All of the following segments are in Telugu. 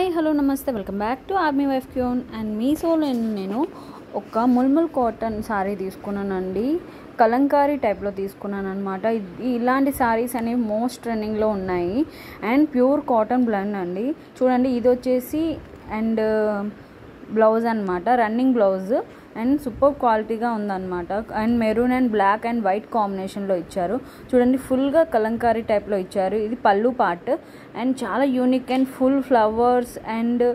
హాయ్ హలో నమస్తే welcome back to army wife క్యూన్ and మీషోలో నేను ఒక ముల్ముల్ కాటన్ శారీ తీసుకున్నానండి. కలంకారీ టైప్లో తీసుకున్నాను అనమాట. ఇలాంటి శారీస్ అనేవి మోస్ట్ ట్రెండింగ్లో ఉన్నాయి అండ్ ప్యూర్ కాటన్ బ్లెండ్ అండి. చూడండి, ఇది వచ్చేసి అండ్ బ్లౌజ్ అనమాట, రన్నింగ్ బ్లౌజ్ అండ్ సూపర్ క్వాలిటీగా ఉందన్నమాట. And maroon and black and white కాంబినేషన్లో ఇచ్చారు. చూడండి, ఫుల్గా కలంకారీ టైప్లో ఇచ్చారు. ఇది పళ్ళు పార్ట్ అండ్ చాలా unique and full flowers and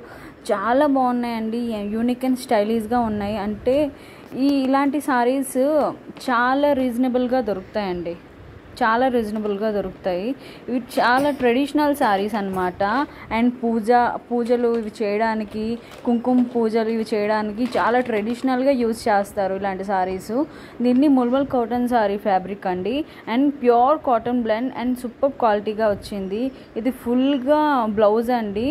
చాలా బాగున్నాయండి. యూనిక్ అండ్ స్టైలిష్గా ఉన్నాయి. అంటే ఇలాంటి సారీస్ చాలా రీజనబుల్గా దొరుకుతాయండి, చాలా రీజనబుల్గా దొరుకుతాయి. ఇవి చాలా ట్రెడిషనల్ శారీస్ అనమాట. అండ్ పూజలు ఇవి చేయడానికి, కుంకుమ పూజలు ఇవి చేయడానికి చాలా ట్రెడిషనల్గా యూజ్ చేస్తారు ఇలాంటి శారీస్. దీన్ని ముల్ముల్ కాటన్ శారీ ఫ్యాబ్రిక్ అండి and pure cotton blend and super క్వాలిటీగా వచ్చింది. ఇది ఫుల్గా బ్లౌజ్ అండి,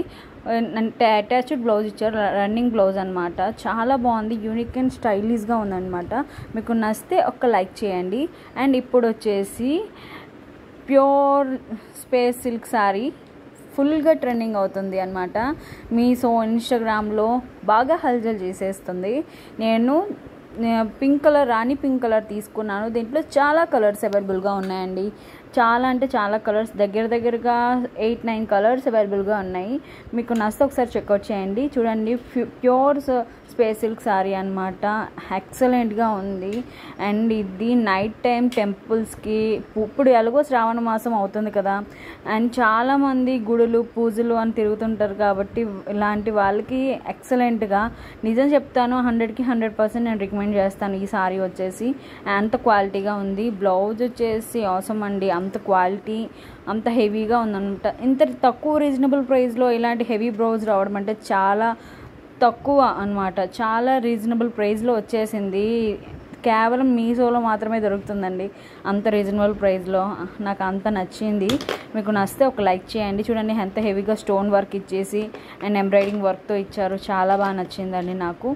అంటే అటాచ్డ్ బ్లౌజ్ ఇచ్చారు, రన్నింగ్ బ్లౌజ్ అనమాట. చాలా బాగుంది, యూనిక్ అండ్ స్టైలిష్గా ఉందన్నమాట. మీకు నచ్చితే ఒక లైక్ చేయండి. అండ్ ఇప్పుడు వచ్చేసి ప్యూర్ స్పేస్ సిల్క్ శారీ ఫుల్గా ట్రెండింగ్ అవుతుంది అనమాట. మీషో, ఇన్స్టాగ్రామ్లో బాగా హల్చల్ చేసేస్తుంది. నేను పింక్ కలర్, రాణి పింక్ కలర్ తీసుకున్నాను. దీంట్లో చాలా కలర్స్ అవైలబుల్గా ఉన్నాయండి. చాలా అంటే చాలా కలర్స్, దగ్గరగా 8-9 కలర్స్ అవైలబుల్గా ఉన్నాయి. మీకు నచ్చితే ఒకసారి చెక్అవుట్ చేయండి. చూడండి, ప్యూర్ స్పేస్ సిల్క్ శారీ అనమాట. ఎక్సలెంట్గా ఉంది. అండ్ ఇది నైట్ టైం టెంపుల్స్కి, ఇప్పుడు ఎలాగో శ్రావణ మాసం అవుతుంది కదా, అండ్ చాలామంది గుడులు పూజలు అని తిరుగుతుంటారు కాబట్టి ఇలాంటి వాళ్ళకి ఎక్సలెంట్గా, నిజం చెప్తాను, 100కి 100% నేను రికమెండ్ చేస్తాను. ఈ శారీ వచ్చేసి అంత క్వాలిటీగా ఉంది. బ్లౌజ్ వచ్చేసి అవసరం అండి, అంత క్వాలిటీ, అంత హెవీగా ఉందన్నమాట. ఇంత తక్కువ రీజనబుల్ ప్రైస్లో ఇలాంటి హెవీ బ్లౌజ్ రావడం అంటే చాలా తక్కువ అనమాట. చాలా రీజనబుల్ ప్రైస్లో వచ్చేసింది. కేవలం మీషోలో మాత్రమే దొరుకుతుందండి అంత రీజనబుల్ ప్రైస్లో. నాకు అంత నచ్చింది. మీకు నచ్చితే ఒక లైక్ చేయండి. చూడండి, ఎంత హెవీగా స్టోన్ వర్క్ ఇచ్చేసి అండ్ ఎంబ్రాయిడింగ్ వర్క్తో ఇచ్చారు. చాలా బాగా నచ్చిందండి. నాకు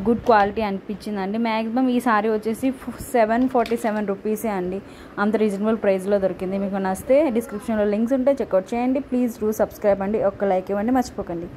గుడ్ క్వాలిటీ అనిపించిందండి. మ్యాక్సిమం ఈ సారీ వచ్చేసి 747 రూపీసే అండి. అంత రీజనబుల్ ప్రైస్లో దొరికింది. మీకు నచ్చితే డిస్క్రిప్షన్లో లింక్స్ ఉంటే చెక్అవుట్ చేయండి. ప్లీజ్ డూ సబ్స్క్రైబ్ అండి. ఒక లైక్ ఇవ్వండి, మర్చిపోకండి.